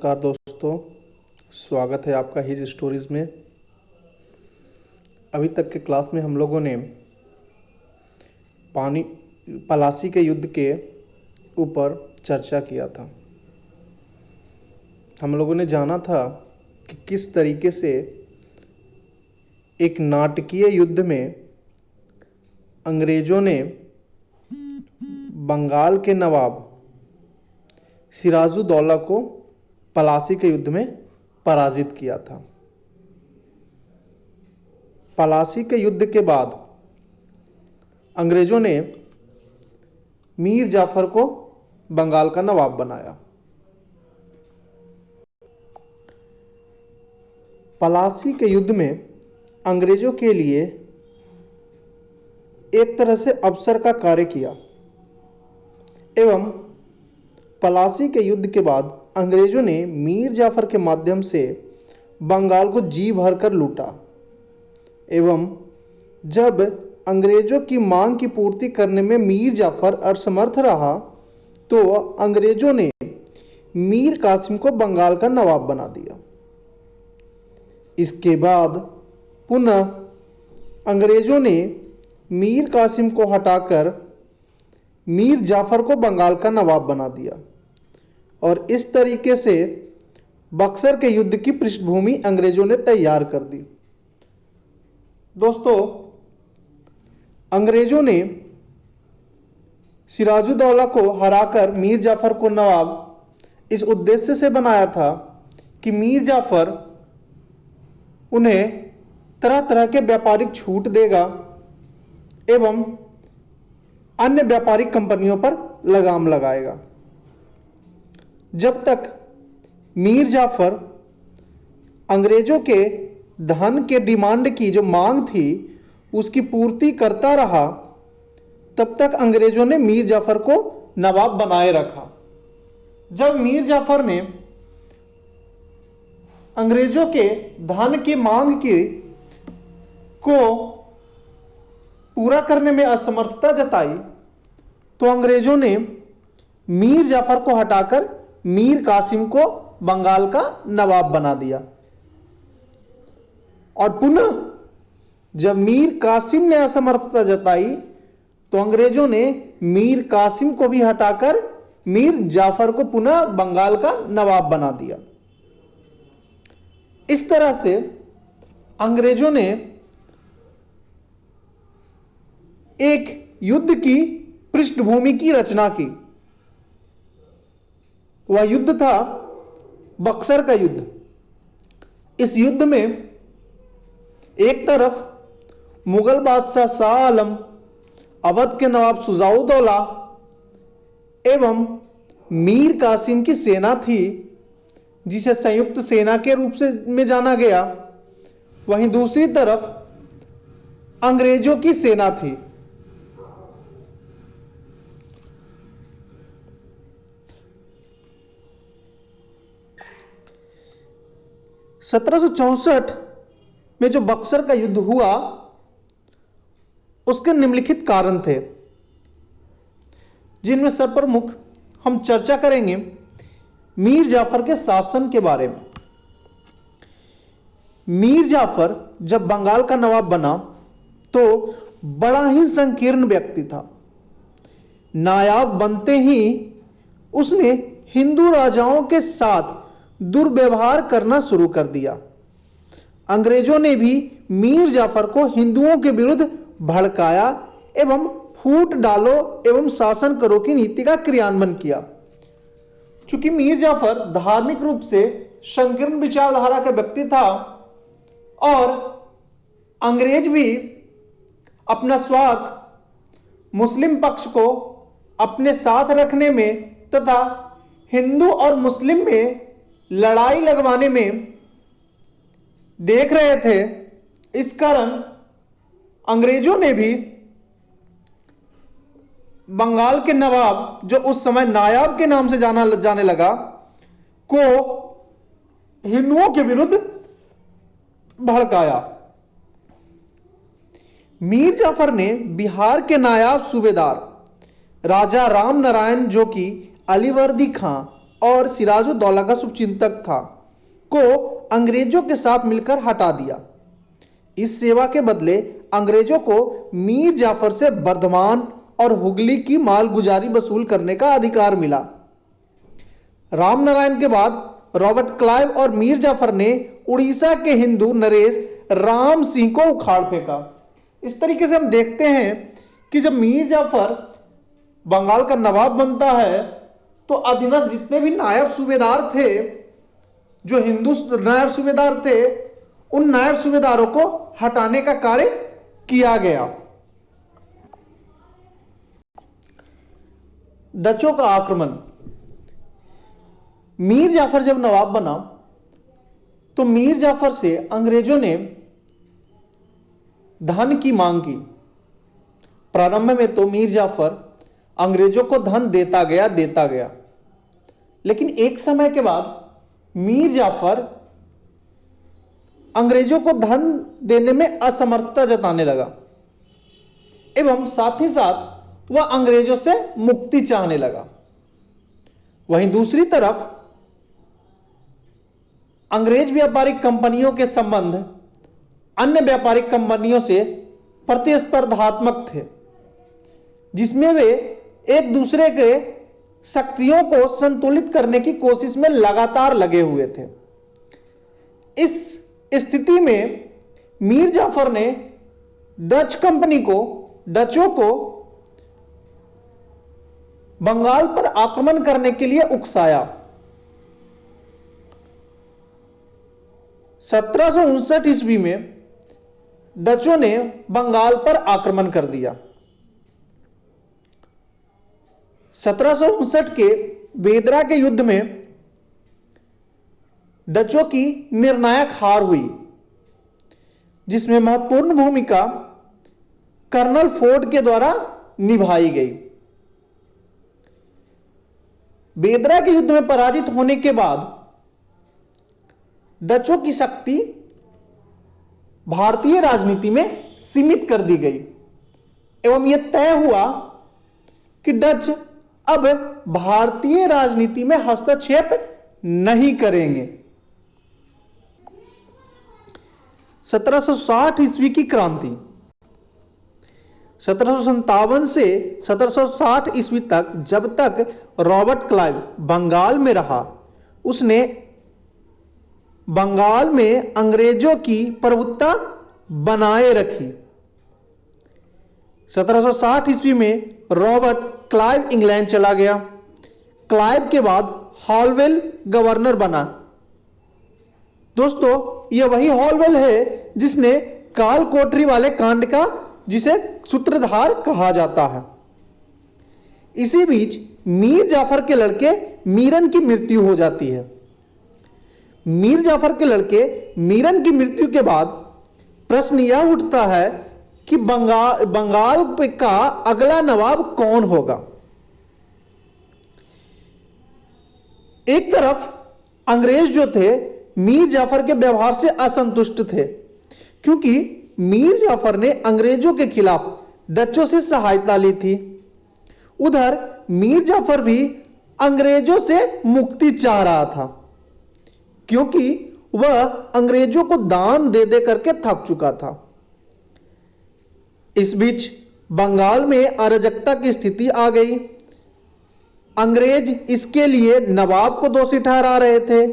नमस्कार दोस्तों, स्वागत है आपका हिज स्टोरीज में। अभी तक के क्लास में हम लोगों ने पलासी के युद्ध के ऊपर चर्चा किया था। हम लोगों ने जाना था कि किस तरीके से एक नाटकीय युद्ध में अंग्रेजों ने बंगाल के नवाब सिराजुद्दौला को पलासी के युद्ध में पराजित किया था। पलासी के युद्ध के बाद अंग्रेजों ने मीर जाफर को बंगाल का नवाब बनाया। पलासी के युद्ध में अंग्रेजों के लिए एक तरह से अवसर का कार्य किया एवं पलासी के युद्ध के बाद अंग्रेजों ने मीर जाफर के माध्यम से बंगाल को जी भरकर लूटा एवं जब अंग्रेजों की मांग की पूर्ति करने में मीर जाफर असमर्थ रहा तो अंग्रेजों ने मीर कासिम को बंगाल का नवाब बना दिया। इसके बाद पुनः अंग्रेजों ने मीर कासिम को हटाकर मीर जाफर को बंगाल का नवाब बना दिया और इस तरीके से बक्सर के युद्ध की पृष्ठभूमि अंग्रेजों ने तैयार कर दी। दोस्तों, अंग्रेजों ने सिराजुद्दौला को हराकर मीर जाफर को नवाब इस उद्देश्य से बनाया था कि मीर जाफर उन्हें तरह तरह के व्यापारिक छूट देगा एवं अन्य व्यापारिक कंपनियों पर लगाम लगाएगा। जब तक मीर जाफर अंग्रेजों के धन के डिमांड की जो मांग थी उसकी पूर्ति करता रहा, तब तक अंग्रेजों ने मीर जाफर को नवाब बनाए रखा। जब मीर जाफर ने अंग्रेजों के धन की मांग को पूरा करने में असमर्थता जताई तो अंग्रेजों ने मीर जाफर को हटाकर मीर कासिम को बंगाल का नवाब बना दिया और पुनः जब मीर कासिम ने असमर्थता जताई तो अंग्रेजों ने मीर कासिम को भी हटाकर मीर जाफर को पुनः बंगाल का नवाब बना दिया। इस तरह से अंग्रेजों ने एक युद्ध की पृष्ठभूमि की रचना की। वह युद्ध था बक्सर का युद्ध। इस युद्ध में एक तरफ मुगल बादशाह शाह आलम, अवध के नवाब शुजाउद्दौला एवं मीर कासिम की सेना थी जिसे संयुक्त सेना के रूप से में जाना गया। वहीं दूसरी तरफ अंग्रेजों की सेना थी। (1764) में जो बक्सर का युद्ध हुआ उसके निम्नलिखित कारण थे जिनमें सर्वप्रमुख हम चर्चा करेंगे मीर जाफर के शासन के बारे में। मीर जाफर जब बंगाल का नवाब बना तो बड़ा ही संकीर्ण व्यक्ति था। नायाब बनते ही उसने हिंदू राजाओं के साथ दुर्व्यवहार करना शुरू कर दिया। अंग्रेजों ने भी मीर जाफर को हिंदुओं के विरुद्ध भड़काया एवं फूट डालो एवं शासन करो की नीति का क्रियान्वयन किया। चूंकि मीर जाफर धार्मिक रूप से संकीर्ण विचारधारा का व्यक्ति था और अंग्रेज भी अपना स्वार्थ मुस्लिम पक्ष को अपने साथ रखने में तथा हिंदू और मुस्लिम में लड़ाई लगवाने में देख रहे थे, इस कारण अंग्रेजों ने भी बंगाल के नवाब, जो उस समय नायाब के नाम से जाने लगा, को हिंदुओं के विरुद्ध भड़काया। मीर जाफर ने बिहार के नायाब सूबेदार राजा राम नारायण, जो कि अलीवर्दी खां और सिराजुद्दौला का शुभचिंतक था, को अंग्रेजों के साथ मिलकर हटा दिया। इस सेवा के बदले अंग्रेजों को मीर जाफर से बर्धमान और हुगली की मालगुजारी वसूल करने का अधिकार मिला। रामनारायण के बाद रॉबर्ट क्लाइव और मीर जाफर ने उड़ीसा के हिंदू नरेश राम सिंह को उखाड़ फेंका। इस तरीके से हम देखते हैं कि जब मीर जाफर बंगाल का नवाब बनता है तो अधीनस्थ जितने भी नायब सूबेदार थे, जो हिंदू नायब सूबेदार थे, उन नायब सूबेदारों को हटाने का कार्य किया गया। डचों का आक्रमण। मीर जाफर जब नवाब बना तो मीर जाफर से अंग्रेजों ने धन की मांग की। प्रारंभ में तो मीर जाफर अंग्रेजों को धन देता गया, लेकिन एक समय के बाद मीर जाफर अंग्रेजों को धन देने में असमर्थता जताने लगा एवं साथ ही साथ वह अंग्रेजों से मुक्ति चाहने लगा। वहीं दूसरी तरफ अंग्रेज व्यापारिक कंपनियों के संबंध अन्य व्यापारिक कंपनियों से प्रतिस्पर्धात्मक थे, जिसमें वे एक दूसरे के शक्तियों को संतुलित करने की कोशिश में लगातार लगे हुए थे। इस स्थिति में मीर जाफर ने डचों को बंगाल पर आक्रमण करने के लिए उकसाया। 1759 ईस्वी में डचों ने बंगाल पर आक्रमण कर दिया। 1759 के बेदरा के युद्ध में डचों की निर्णायक हार हुई, जिसमें महत्वपूर्ण भूमिका कर्नल फोर्ड के द्वारा निभाई गई। बेदरा के युद्ध में पराजित होने के बाद डचों की शक्ति भारतीय राजनीति में सीमित कर दी गई एवं यह तय हुआ कि डच अब भारतीय राजनीति में हस्तक्षेप नहीं करेंगे। 1760 ईस्वी की क्रांति। 1757 से 1760 ईस्वी तक जब तक रॉबर्ट क्लाइव बंगाल में रहा, उसने बंगाल में अंग्रेजों की प्रभुत्ता बनाए रखी। 1760 ईस्वी में रॉबर्ट क्लाइव इंग्लैंड चला गया। क्लाइव के बाद हॉलवेल गवर्नर बना। दोस्तों, यह वही हॉलवेल है जिसने काल कोठरी वाले कांड का जिसे सूत्रधार कहा जाता है। इसी बीच मीर जाफर के लड़के मीरन की मृत्यु हो जाती है। मीर जाफर के लड़के मीरन की मृत्यु के बाद प्रश्न यह उठता है कि बंगाल का अगला नवाब कौन होगा। एक तरफ अंग्रेज जो थे मीर जाफर के व्यवहार से असंतुष्ट थे, क्योंकि मीर जाफर ने अंग्रेजों के खिलाफ डचों से सहायता ली थी। उधर मीर जाफर भी अंग्रेजों से मुक्ति चाह रहा था, क्योंकि वह अंग्रेजों को दान दे दे करके थक चुका था। इस बीच बंगाल में अराजकता की स्थिति आ गई। अंग्रेज इसके लिए नवाब को दोषी ठहरा रहे थे।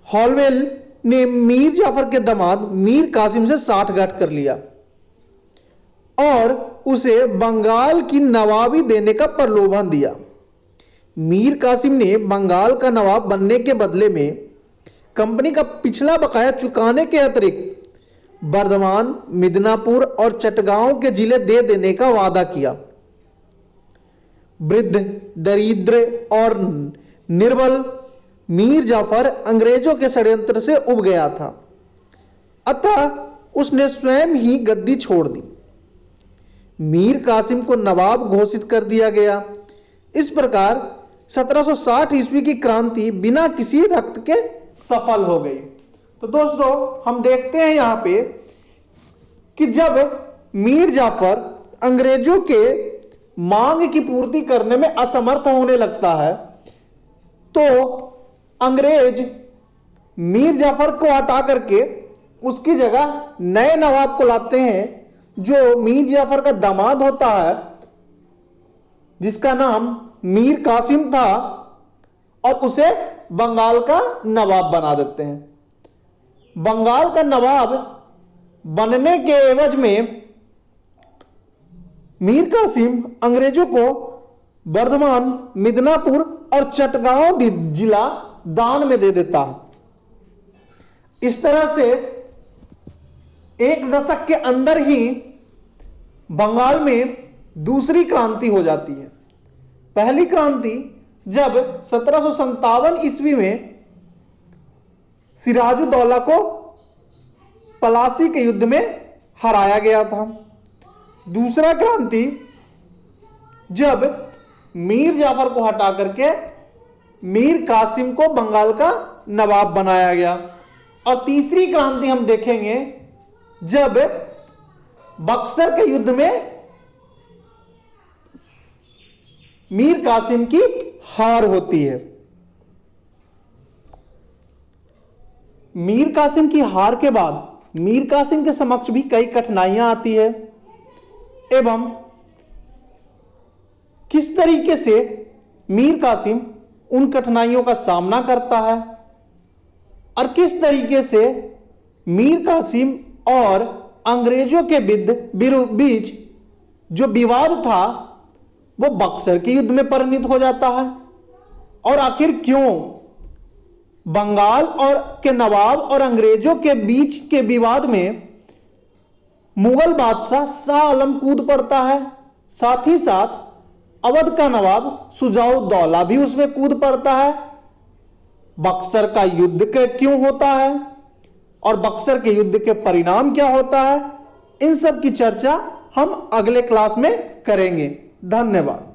हॉलवेल ने मीर जाफर के दामाद मीर कासिम से साठगांठ कर लिया और उसे बंगाल की नवाबी देने का प्रलोभन दिया। मीर कासिम ने बंगाल का नवाब बनने के बदले में कंपनी का पिछला बकाया चुकाने के अतिरिक्त बर्धमान, मिदनापुर और चटगांव के जिले दे देने का वादा किया। वृद्ध, दरिद्र और निर्बल मीर जाफर अंग्रेजों के षड्यंत्र से उब गया था, अतः उसने स्वयं ही गद्दी छोड़ दी। मीर कासिम को नवाब घोषित कर दिया गया। इस प्रकार 1760 ईस्वी की क्रांति बिना किसी रक्त के सफल हो गई। तो दोस्तों, हम देखते हैं यहां पे कि जब मीर जाफर अंग्रेजों के मांग की पूर्ति करने में असमर्थ होने लगता है, तो अंग्रेज मीर जाफर को हटा करके उसकी जगह नए नवाब को लाते हैं, जो मीर जाफर का दामाद होता है, जिसका नाम मीर कासिम था, और उसे बंगाल का नवाब बना देते हैं। बंगाल का नवाब बनने के एवज में मीर कासिम अंग्रेजों को बर्धमान, मिदनापुर और चटगांव जिला दान में दे देता है। इस तरह से एक दशक के अंदर ही बंगाल में दूसरी क्रांति हो जाती है। पहली क्रांति जब 1757 ईस्वी में सिराजुद्दौला को पलासी के युद्ध में हराया गया था। दूसरा क्रांति जब मीर जाफर को हटा करके मीर कासिम को बंगाल का नवाब बनाया गया। और तीसरी क्रांति हम देखेंगे जब बक्सर के युद्ध में मीर कासिम की हार होती है। मीर कासिम की हार के बाद मीर कासिम के समक्ष भी कई कठिनाइयां आती है, एवं किस तरीके से मीर कासिम उन कठिनाइयों का सामना करता है और किस तरीके से मीर कासिम और अंग्रेजों के बीच जो विवाद था वो बक्सर के युद्ध में परिणत हो जाता है, और आखिर क्यों बंगाल और के नवाब और अंग्रेजों के बीच के विवाद में मुगल बादशाह शाह आलम कूद पड़ता है, साथ ही साथ अवध का नवाब शुजाउद्दौला भी उसमें कूद पड़ता है। बक्सर का युद्ध के क्यों होता है और बक्सर के युद्ध के परिणाम क्या होता है, इन सब की चर्चा हम अगले क्लास में करेंगे। धन्यवाद।